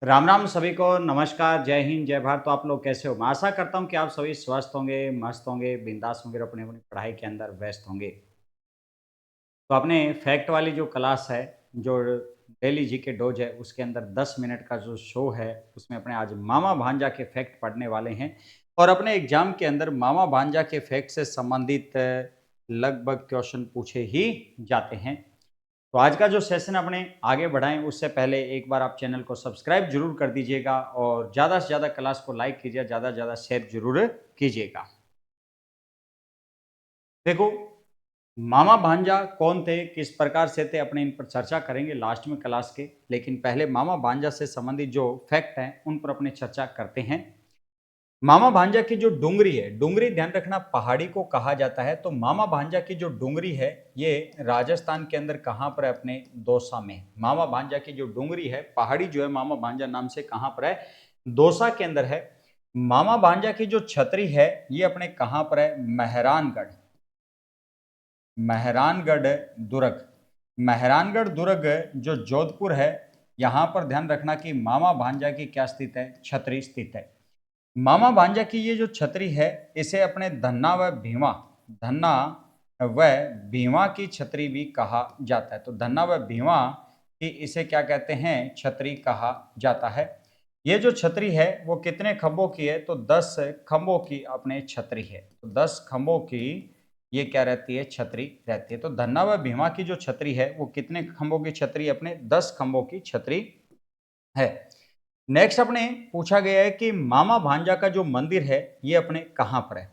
राम राम सभी को नमस्कार, जय हिंद, जय भारत। तो आप लोग कैसे हो? मैं आशा करता हूँ कि आप सभी स्वस्थ होंगे, मस्त होंगे, बिंदास होंगे और अपनी-अपनी पढ़ाई के अंदर व्यस्त होंगे। तो आपने फैक्ट वाली जो क्लास है, जो डेली जीके डोज है, उसके अंदर 10 मिनट का जो शो है, उसमें अपने आज मामा-भांजा के फैक्ट पढ़ने वाले हैं और अपने एग्ज़ाम के अंदर मामा-भांजा के फैक्ट से संबंधित लगभग क्वेश्चन पूछे ही जाते हैं। तो आज का जो सेशन अपने आगे बढ़ाएं उससे पहले एक बार आप चैनल को सब्सक्राइब जरूर कर दीजिएगा और ज़्यादा से ज़्यादा क्लास को लाइक कीजिए, ज़्यादा से ज़्यादा शेयर जरूर कीजिएगा। देखो, मामा भांजा कौन थे, किस प्रकार से थे, अपने इन पर चर्चा करेंगे लास्ट में क्लास के। लेकिन पहले मामा भांजा से संबंधित जो फैक्ट हैं उन पर अपने चर्चा करते हैं। मामा भांजा की जो डुंगरी है, डुंगरी ध्यान रखना पहाड़ी को कहा जाता है। तो मामा भांजा की जो डुंगरी है ये राजस्थान के अंदर कहाँ पर है? अपने दौसा में। मामा भांजा की जो डुंगरी है, पहाड़ी जो है मामा भांजा नाम से कहाँ पर है? दौसा के अंदर है। मामा भांजा की जो छतरी है ये अपने कहाँ पर है? मेहरानगढ़। मेहरानगढ़ दुर्ग। मेहरानगढ़ दुर्ग जो जोधपुर है, यहाँ पर ध्यान रखना कि मामा भांजा की क्या स्थित है? छतरी स्थित है। मामा भांजा की ये जो छतरी है इसे अपने धन्ना व भीमा की छतरी भी कहा जाता है। तो धन्ना व भीमा की इसे क्या कहते हैं? छतरी कहा जाता है। ये जो छतरी है वो कितने खंभों की है? तो 10 खंभों की अपने छतरी है। तो 10 खंभों की ये क्या रहती है? छतरी रहती है। तो धन्ना व भीमा की जो छतरी है वो कितने खंभों की छतरी? अपने 10 खंभों की छतरी है। नेक्स्ट अपने पूछा गया है कि मामा भांजा का जो मंदिर है ये अपने कहाँ पर है?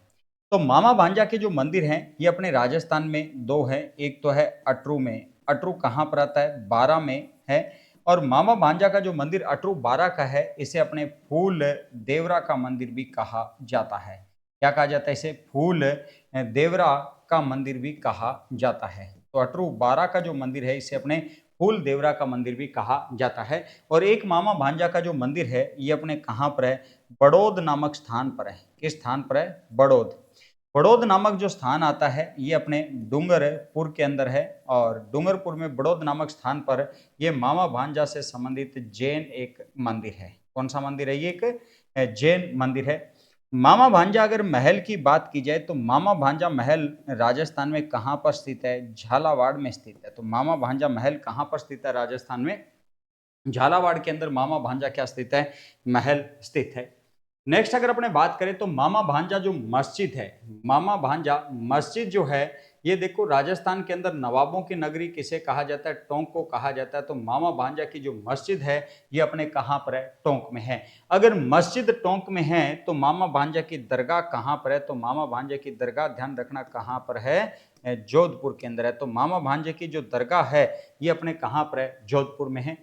तो मामा भांजा के जो मंदिर हैं ये अपने राजस्थान में दो हैं। एक तो है अटरू में। अटरू कहाँ पर आता है? बारा में है। और मामा भांजा का जो मंदिर अटरू बारा का है इसे अपने फूल देवरा का मंदिर भी कहा जाता है। क्या कहा जाता है इसे? फूल देवरा का मंदिर भी कहा जाता है। तो अटरू बारा का जो मंदिर है इसे अपने फूल देवरा का मंदिर भी कहा जाता है। और एक मामा भांजा का जो मंदिर है ये अपने कहाँ पर है? बड़ौद नामक स्थान पर है। किस स्थान पर है? बड़ौद। बड़ौद नामक जो स्थान आता है ये अपने डूंगरपुर के अंदर है। और डूंगरपुर में बड़ौद नामक स्थान पर ये मामा भांजा से संबंधित जैन एक मंदिर है। कौन सा मंदिर है? ये एक जैन मंदिर है। मामा भांजा अगर महल की बात की जाए तो मामा भांजा महल राजस्थान में कहाँ पर स्थित है? झालावाड़ में स्थित है। तो मामा भांजा महल कहाँ पर स्थित है? राजस्थान में झालावाड़ के अंदर मामा भांजा क्या स्थित है? महल स्थित है। नेक्स्ट अगर अपने बात करें तो मामा भांजा जो मस्जिद है, मामा भांजा मस्जिद जो है ये देखो राजस्थान के अंदर नवाबों की नगरी किसे कहा जाता है? टोंक को कहा जाता है। तो मामा भांजा की जो मस्जिद है ये अपने कहाँ पर है? टोंक में है। अगर मस्जिद टोंक में है तो मामा भांजा की दरगाह कहाँ पर है? तो मामा भांजा की दरगाह ध्यान रखना कहाँ पर है? जोधपुर के अंदर है। तो मामा भांजे की जो दरगाह है ये अपने कहाँ पर है? जोधपुर में है।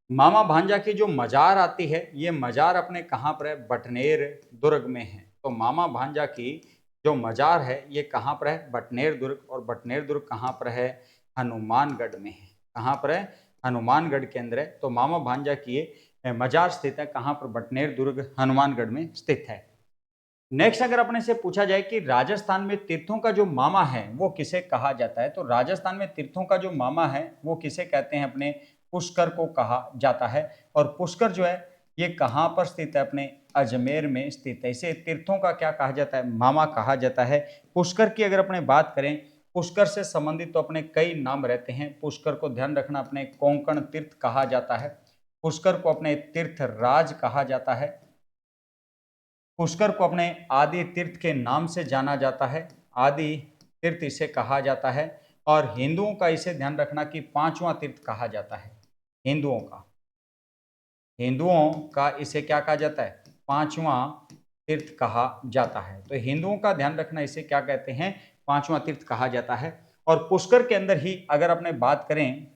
मामा भांजा की जो मजार आती है ये मजार अपने कहाँ पर है? बटनेर दुर्ग में है। तो मामा भांजा की जो मजार है ये कहाँ पर है? बटनेर दुर्ग। और बटनेर दुर्ग कहाँ पर है? हनुमानगढ़ में है। कहाँ पर है? हनुमानगढ़ के अंदर है। तो मामा भांजा की ये मजार स्थित है कहाँ पर? बटनेर दुर्ग हनुमानगढ़ में स्थित है। नेक्स्ट अगर अपने से पूछा जाए कि राजस्थान में तीर्थों का जो मामा है वो किसे कहा जाता है? तो राजस्थान में तीर्थों का जो मामा है वो किसे कहते हैं? अपने पुष्कर को कहा जाता है। और पुष्कर जो है ये कहाँ पर स्थित है? अपने अजमेर में स्थित है। इसे तीर्थों का क्या कहा जाता है? मामा कहा जाता है। पुष्कर की अगर अपने बात करें, पुष्कर से संबंधित तो अपने कई नाम रहते हैं। पुष्कर को ध्यान रखना अपने कोंकण तीर्थ कहा जाता है। पुष्कर को अपने तीर्थ राज कहा जाता है। पुष्कर को अपने आदि तीर्थ के नाम से जाना जाता है। आदि तीर्थ इसे कहा जाता है। और हिंदुओं का इसे ध्यान रखना कि पांचवा तीर्थ कहा जाता है। हिंदुओं का इसे क्या कहा जाता है? पांचवा तीर्थ कहा जाता है। तो हिंदुओं का ध्यान रखना इसे क्या कहते हैं? पांचवा तीर्थ कहा जाता है। और पुष्कर के अंदर ही अगर अपने बात करें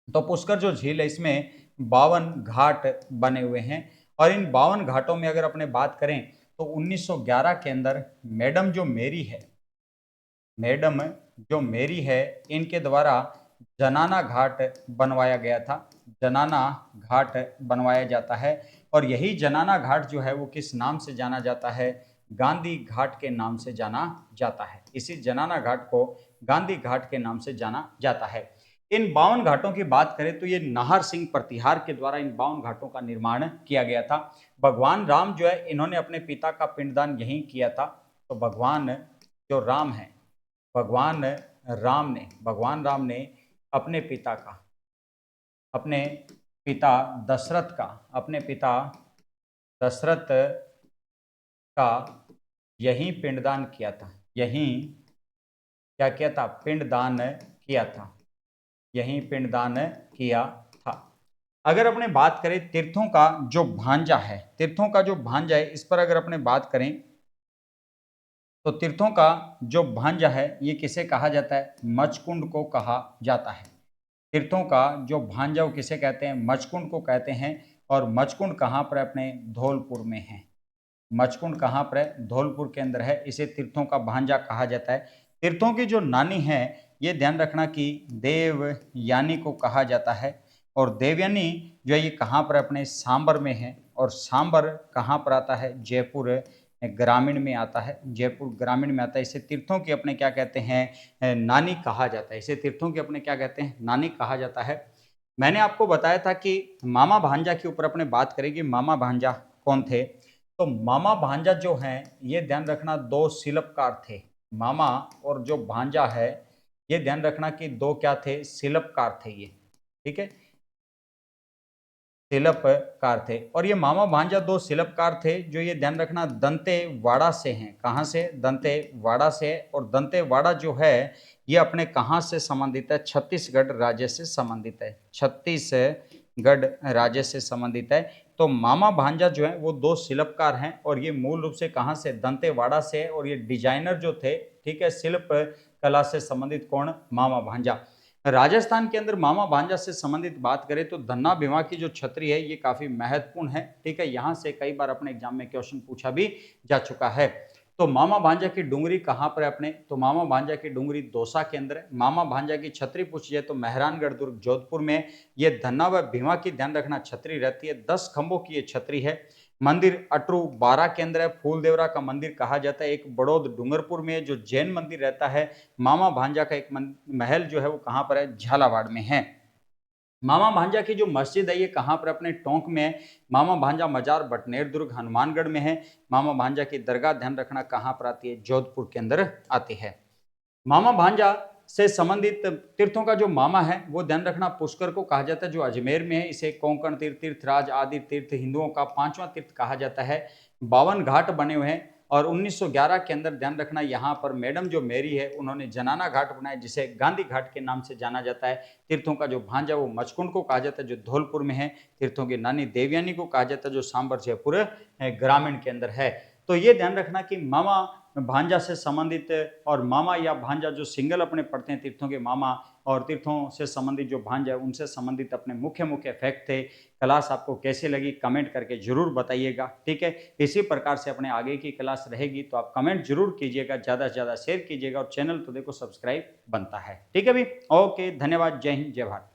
तो पुष्कर जो झील है इसमें 52 घाट बने हुए हैं। और इन 52 घाटों में अगर अपने बात करें तो 1911 के अंदर मैडम जो मेरी है इनके द्वारा जनाना घाट बनवाया गया था। जनाना घाट बनवाया जाता है। और यही जनाना घाट जो है वो किस नाम से जाना जाता है? गांधी घाट के नाम से जाना जाता है। इसी जनाना घाट को गांधी घाट के नाम से जाना जाता है। इन 52 घाटों की बात करें तो ये नाहर सिंह प्रतिहार के द्वारा इन 52 घाटों का निर्माण किया गया था। भगवान राम जो है इन्होंने अपने पिता का पिंडदान यहीं किया था। तो भगवान जो राम है, भगवान राम ने अपने पिता का, अपने पिता दशरथ का, अपने पिता दशरथ का यहीं पिंडदान किया था। यहीं क्या किया था? पिंडदान किया था। यहीं पिंडदान किया था। अगर अपने बात करें तीर्थों का जो भांजा है, तीर्थों का जो भांजा है, इस पर अगर अपने बात करें तो तीर्थों का जो भांजा है ये किसे कहा जाता है? मचकुंड को कहा जाता है। तीर्थों का जो भांजा वो किसे कहते हैं? मचकुंड को कहते हैं। और मचकुंड कहाँ पर है? अपने धौलपुर में है। मचकुंड कहाँ पर है? धौलपुर के अंदर है। इसे तीर्थों का भांजा कहा जाता है। तीर्थों की जो नानी है ये ध्यान रखना कि देवयानी को कहा जाता है। और देवयानी जो है ये कहाँ पर अपने सांबर में है। और सांबर कहाँ पर आता है? जयपुर ग्रामीण में आता है। जयपुर ग्रामीण में आता है। इसे तीर्थों की अपने क्या कहते हैं? नानी कहा जाता है। इसे तीर्थों की अपने क्या कहते हैं? नानी कहा जाता है। मैंने आपको बताया था कि मामा भांजा के ऊपर अपने बात करेंगे। मामा भांजा कौन थे? तो मामा भांजा जो हैं ये ध्यान रखना दो शिल्पकार थे। मामा और जो भांजा है ये ध्यान रखना कि दो क्या थे? शिल्पकार थे ये। ठीक है, शिल्पकार थे। और ये मामा भांजा दो शिल्पकार थे जो ये ध्यान रखना दंतेवाड़ा से हैं। कहाँ से? दंतेवाड़ा से। और दंतेवाड़ा जो है ये अपने कहाँ से संबंधित है? छत्तीसगढ़ राज्य से संबंधित है। छत्तीसगढ़ राज्य से संबंधित है। तो मामा भांजा जो है वो दो शिल्पकार हैं और ये मूल रूप से कहाँ से? दंतेवाड़ा से है। और ये डिजाइनर जो थे, ठीक है, शिल्प कला से संबंधित कौन? मामा भांजा। राजस्थान के अंदर मामा भांजा से संबंधित बात करें तो धन्ना भीमा की जो छतरी है ये काफी महत्वपूर्ण है। ठीक है, यहां से कई बार अपने एग्जाम में क्वेश्चन पूछा भी जा चुका है। तो मामा भांजा की डुंगरी कहाँ पर है अपने? तो मामा भांजा की डुंगरी दौसा के अंदर है। मामा भांजा की छतरी पूछी जाए तो मेहरानगढ़ दुर्ग जोधपुर में। ये धन्ना व भीमा की ध्यान रखना छतरी रहती है। 10 खंभों की ये छतरी है। मंदिर अटरू 12 के अंदर है। फूलदेवरा का मंदिर कहा जाता है। एक बड़ौद डूंगरपुर में जो जैन मंदिर रहता है। मामा भांजा का एक महल जो है वो कहाँ पर है? झालावाड़ में है। मामा भांजा की जो मस्जिद है ये कहाँ पर? अपने टोंक में है। मामा भांजा मजार बटनेर दुर्ग हनुमानगढ़ में है। मामा भांजा की दरगाह ध्यान रखना कहाँ पर आती है? जोधपुर के अंदर आती है। मामा भांजा से संबंधित तीर्थों का जो मामा है वो ध्यान रखना पुष्कर को कहा जाता है जो अजमेर में है। इसे कोंकण तीर्थ, तीर्थराज आदि तीर्थ, हिंदुओं का 5वां तीर्थ कहा जाता है। 52 घाट बने हुए हैं। और 1911 के अंदर ध्यान रखना यहाँ पर मैडम जो मेरी है उन्होंने जनाना घाट बनाया जिसे गांधी घाट के नाम से जाना जाता है। तीर्थों का जो भांजा वो मचकुंड को कहा जाता है जो धौलपुर में है। तीर्थों की नानी देवयानी को कहा जाता है जो सांबर जयपुर ग्रामीण के अंदर है। तो ये ध्यान रखना कि मामा भांजा से संबंधित और मामा या भांजा जो सिंगल अपने पढ़ते हैं तीर्थों के मामा और तीर्थों से संबंधित जो भांजा है उनसे संबंधित अपने मुख्य मुख्य फैक्ट थे। क्लास आपको कैसी लगी कमेंट करके जरूर बताइएगा। ठीक है, इसी प्रकार से अपने आगे की क्लास रहेगी तो आप कमेंट जरूर कीजिएगा, ज़्यादा से ज़्यादा शेयर कीजिएगा और चैनल तो देखो सब्सक्राइब बनता है। ठीक है भी, ओके, धन्यवाद, जय हिंद, जय भारत।